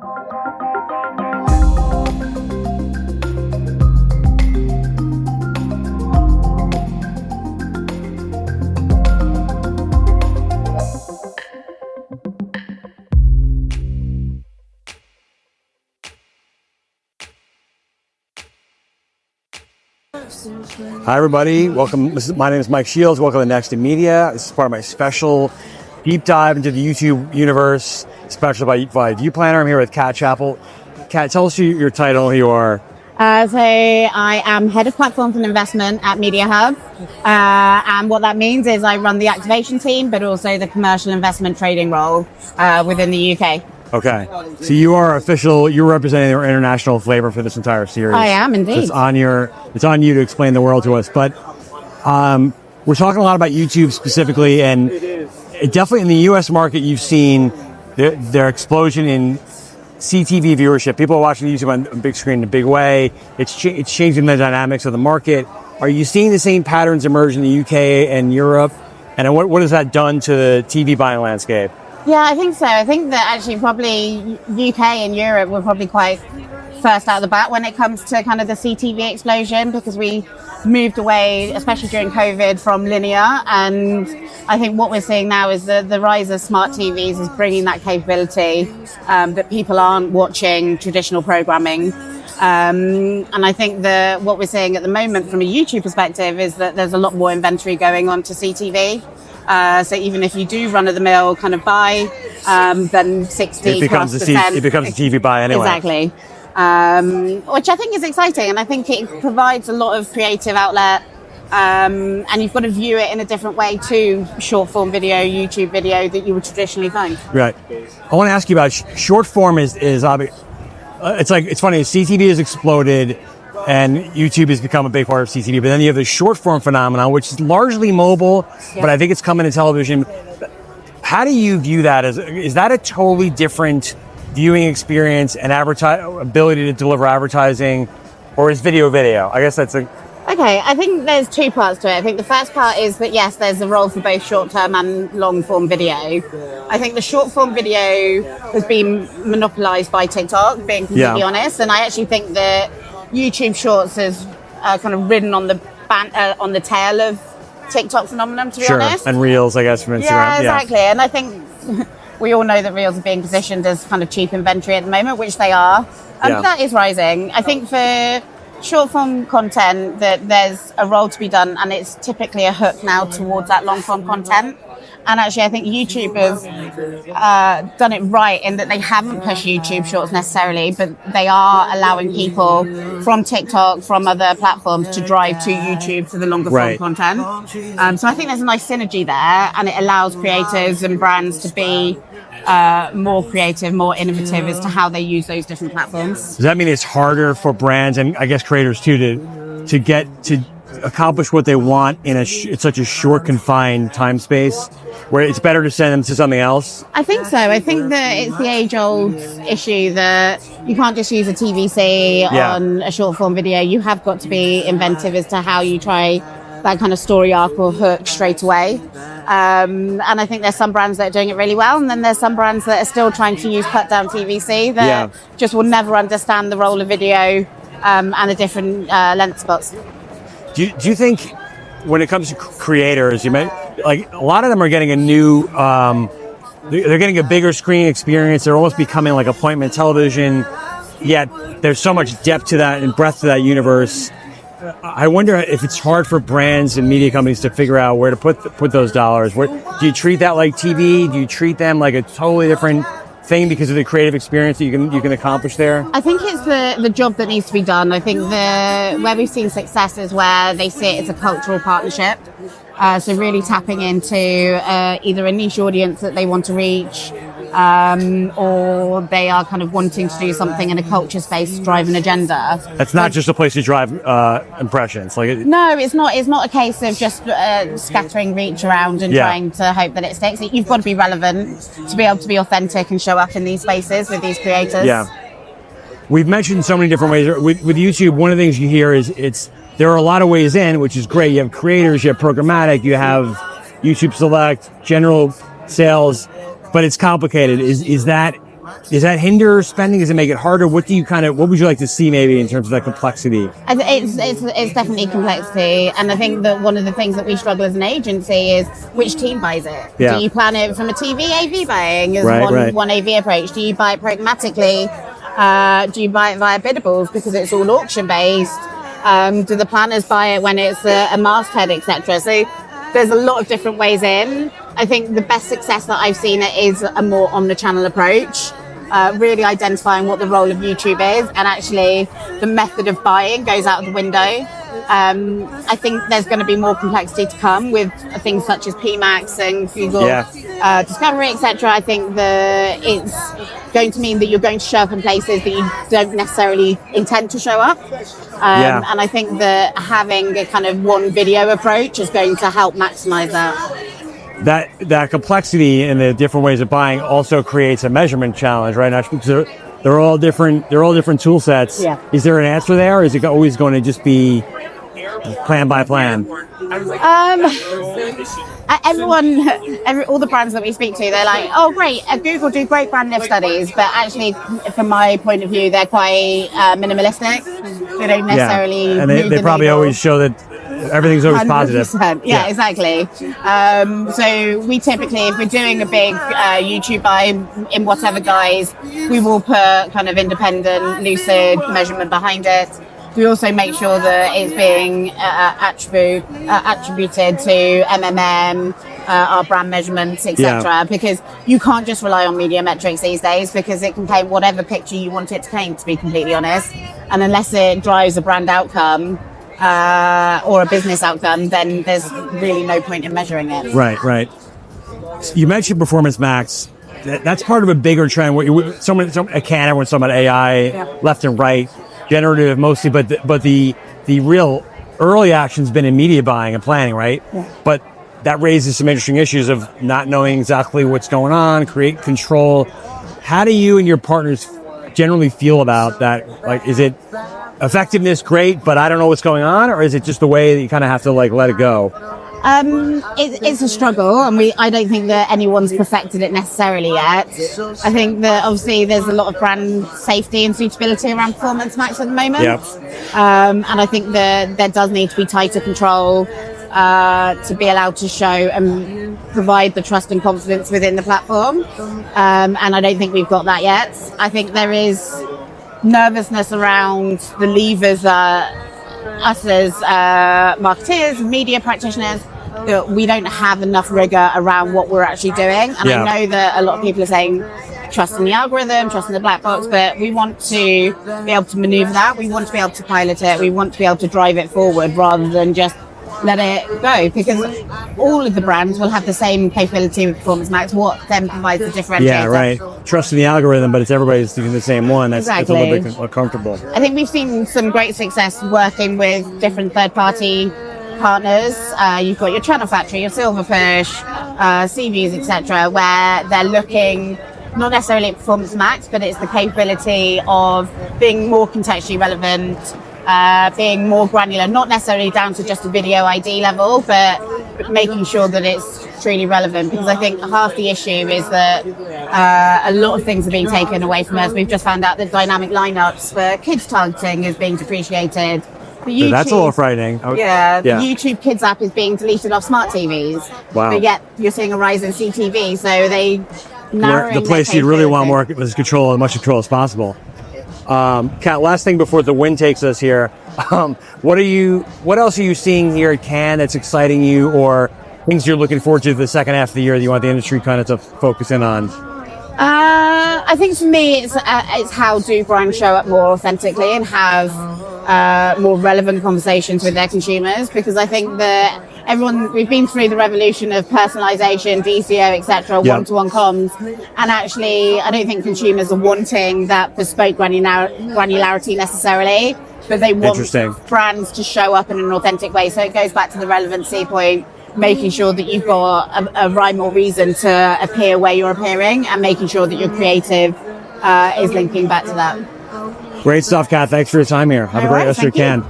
Hi, everybody. Welcome. My name is Mike Shields. Welcome to Next in Media. This is part of my special deep dive into the YouTube universe, special by View Planner. I'm here with Cat Chappell. Cat, tell us your title, who you are. So I am Head of Platforms and Investment at Mediahub. And what that means is I run the activation team, but also the commercial investment trading role within the UK. Okay. So you're representing our international flavor for this entire series. I am indeed. So it's on you to explain the world to us. But we're talking a lot about YouTube specifically, and definitely in the US market, you've seen their explosion in CTV viewership. People are watching YouTube on a big screen in a big way. It's changing the dynamics of the market. Are you seeing the same patterns emerge in the UK and Europe? And what has that done to the TV buying landscape? Yeah, I think so. I think that actually probably UK and Europe were probably quite first out of the bat when it comes to kind of the CTV explosion, because we moved away, especially during COVID, from linear. And I think what we're seeing now is the rise of smart TVs is bringing that capability that people aren't watching traditional programming. And I think what we're seeing at the moment from a YouTube perspective is that there's a lot more inventory going on to CTV. So even if you do run-of-the-mill kind of buy, then 60+%. It becomes a TV buy anyway. Exactly. Which I think is exciting, and I think it provides a lot of creative outlet. And you've got to view it in a different way to short-form video, YouTube video that you would traditionally find. Right. I want to ask you about short form. Is it's funny. CTV has exploded, and YouTube has become a big part of CTV. But then you have the short form phenomenon, which is largely mobile, but I think it's coming to television. How do you view that? Is that a totally different viewing experience and ability to deliver advertising, or is video? I guess that's Okay, I think there's two parts to it. I think the first part is that, yes, there's a role for both short-term and long-form video. I think the short-form video has been monopolized by TikTok, being completely honest, and I actually think that YouTube Shorts has kind of ridden on the tail of TikTok phenomenon, to be honest. And Reels, I guess, from Instagram. Yeah, exactly. And I think we all know that Reels are being positioned as kind of cheap inventory at the moment, which they are. And that is rising. I think for short form content that there's a role to be done, and it's typically a hook now towards that long form content. And actually, I think YouTube has done it right in that they haven't pushed YouTube Shorts necessarily, but they are allowing people from TikTok, from other platforms, to drive to YouTube for the longer form content. So I think there's a nice synergy there, and it allows creators and brands to be more creative, more innovative as to how they use those different platforms. Does that mean it's harder for brands and I guess creators too to get to accomplish what they want in such a short, confined time space, where it's better to send them to something else? I think so. I think that it's the age-old issue that you can't just use a TVC on a short-form video. You have got to be inventive as to how you try that kind of story arc or hook straight away. And I think there's some brands that are doing it really well, and then there's some brands that are still trying to use cut-down TVC that just will never understand the role of video and the different length spots. Do you think when it comes to creators, like a lot of them are getting a new, they're getting a bigger screen experience. They're almost becoming like appointment television, yet there's so much depth to that and breadth to that universe. I wonder if it's hard for brands and media companies to figure out where to put those dollars. Do you treat that like TV? Do you treat them like a totally different thing because of the creative experience that you can accomplish there? I think it's the job that needs to be done. I think where we've seen success is where they see it as a cultural partnership. So really tapping into either a niche audience that they want to reach, or they are kind of wanting to do something in a culture space to drive an agenda. That's not just a place to drive impressions. No, it's not. It's not a case of just scattering reach around and trying to hope that it sticks. You've got to be relevant to be able to be authentic and show up in these spaces with these creators. Yeah. We've mentioned so many different ways. With YouTube, one of the things you hear is there are a lot of ways in, which is great. You have creators, you have programmatic, you have YouTube Select, general sales, but it's complicated. Is that does that hinder spending? Does it make it harder? What would you like to see maybe in terms of that complexity? It's definitely complexity. And I think that one of the things that we struggle as an agency is which team buys it. Yeah. Do you plan it from a TV AV buying as one AV approach? Do you buy it programmatically? Do you buy it via biddables because it's all auction based? Do the planners buy it when it's a masthead, etc.? So there's a lot of different ways in. I think the best success that I've seen it is a more omnichannel approach, really identifying what the role of YouTube is, and actually the method of buying goes out of the window. I think there's going to be more complexity to come with things such as PMax and Google Discovery, etc. I think it's going to mean that you're going to show up in places that you don't necessarily intend to show up. And I think that having a kind of one video approach is going to help maximize that. That complexity in the different ways of buying also creates a measurement challenge, right? Because they're all different tool sets. Yeah. Is there an answer there, or is it always going to just be plan by plan? All the brands that we speak to, they're like, oh great, Google do great brand lift studies, but actually from my point of view, they're quite minimalistic. They don't necessarily and they probably always show that everything's always 100%. Positive. Yeah, exactly. So we typically, if we're doing a big YouTube buy in whatever guise, we will put kind of independent, lucid measurement behind it. We also make sure that it's being attributed to MMM, our brand measurements, etc. Because you can't just rely on media metrics these days, because it can paint whatever picture you want it to paint, to be completely honest. And unless it drives a brand outcome or a business outcome, then there's really no point in measuring it. Right. You mentioned Performance Max. That's part of a bigger trend. Everyone's talking about AI left and right. Generative mostly, but the real early action's been in media buying and planning, right? Yeah. But that raises some interesting issues of not knowing exactly what's going on, create control. How do you and your partners generally feel about that? Like, is it effectiveness great, but I don't know what's going on, or is it just the way that you kind of have to let it go? It's a struggle, and I don't think that anyone's perfected it necessarily yet. I think that obviously there's a lot of brand safety and suitability around Performance Max at the moment. Yep. And I think that there does need to be tighter control to be allowed to show and provide the trust and confidence within the platform. And I don't think we've got that yet. I think there is nervousness around the levers that us as marketeers and media practitioners, that we don't have enough rigor around what we're actually doing. And I know that a lot of people are saying trust in the algorithm, trust in the black box, but we want to be able to maneuver that. We want to be able to pilot it. We want to be able to drive it forward rather than just let it go, because all of the brands will have the same capability with Performance Max. What then provides the differentiator? Yeah, right. Trust in the algorithm, but it's everybody's doing the same one. That's a little bit uncomfortable. I think we've seen some great success working with different third-party partners. You've got your Channel Factory, your Silverfish, CVs, etc., where they're looking not necessarily at Performance Max, but it's the capability of being more contextually relevant, being more granular, not necessarily down to just a video ID level, but making sure that it's truly relevant. Because I think half the issue is that a lot of things are being taken away from us. We've just found out that dynamic lineups for kids targeting is being depreciated. YouTube, that's a little frightening. The YouTube Kids app is being deleted off smart TVs. Wow. But yet you're seeing a rise in CTV, so they narrowing the place you really want more as much control as possible. Cat, last thing before the wind takes us here. What else are you seeing here at Cannes that's exciting you, or things you're looking forward to the second half of the year that you want the industry kind of to focus in on? I think for me, it's how do brands show up more authentically and have more relevant conversations with their consumers, because I think that we've been through the revolution of personalization, DCO, etc., one-to-one comms, and actually I don't think consumers are wanting that bespoke granularity necessarily, but they want brands to show up in an authentic way. So it goes back to the relevancy point, making sure that you've got a rhyme or reason to appear where you're appearing, and making sure that your creative is linking back to that. Great stuff, Kat. Thanks for your time here. Have a great rest of your Cannes.